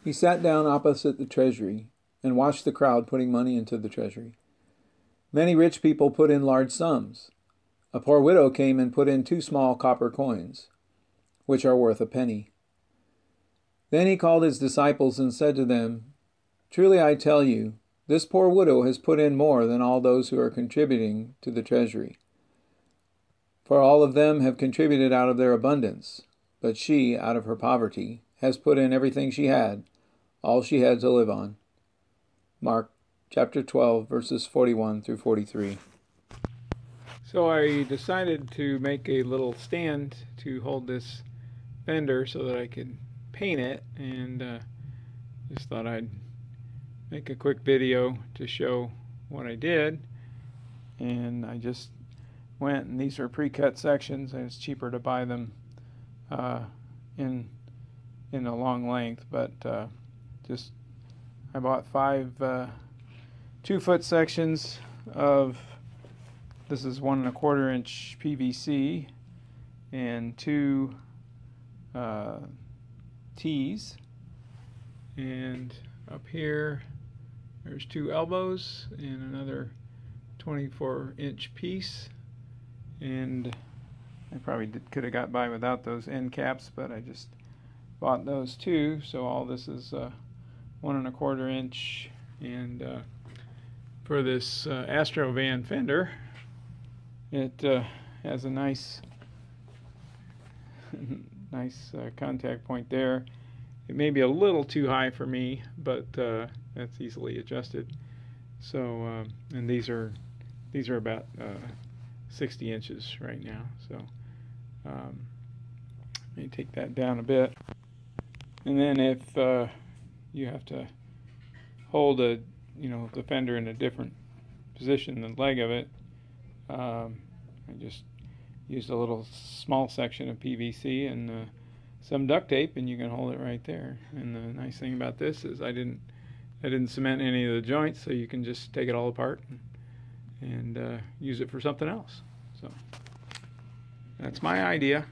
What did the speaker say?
He sat down opposite the treasury and watched the crowd putting money into the treasury. Many rich people put in large sums. A poor widow came and put in 2 small copper coins, which are worth a penny. Then he called his disciples and said to them, "Truly I tell you, this poor widow has put in more than all those who are contributing to the treasury. For all of them have contributed out of their abundance, but she, out of her poverty, has put in everything she had, all she had to live on." Mark chapter 12, verses 41 through 43. So I decided to make a little stand to hold this fender so that I could paint it, and just thought I'd make a quick video to show what I did. And I just went, and these are pre-cut sections, and it's cheaper to buy them in a long length, but I bought 5 2-foot sections of, this is 1 1/4 inch PVC, and 2 T's, and up here there's 2 elbows and another 24-inch piece, and I probably could have got by without those end caps, but I just bought those too. So all this is 1 1/4 inch, and for this Astro van fender, it has a nice contact point there. It may be a little too high for me, but that's easily adjusted. So and these are about 60 inches right now. So let me take that down a bit. And then if you have to hold the fender in a different position than the leg of it, I just used a little small section of PVC and some duct tape, and you can hold it right there. And the nice thing about this is I didn't cement any of the joints, so you can just take it all apart and use it for something else. So that's my idea.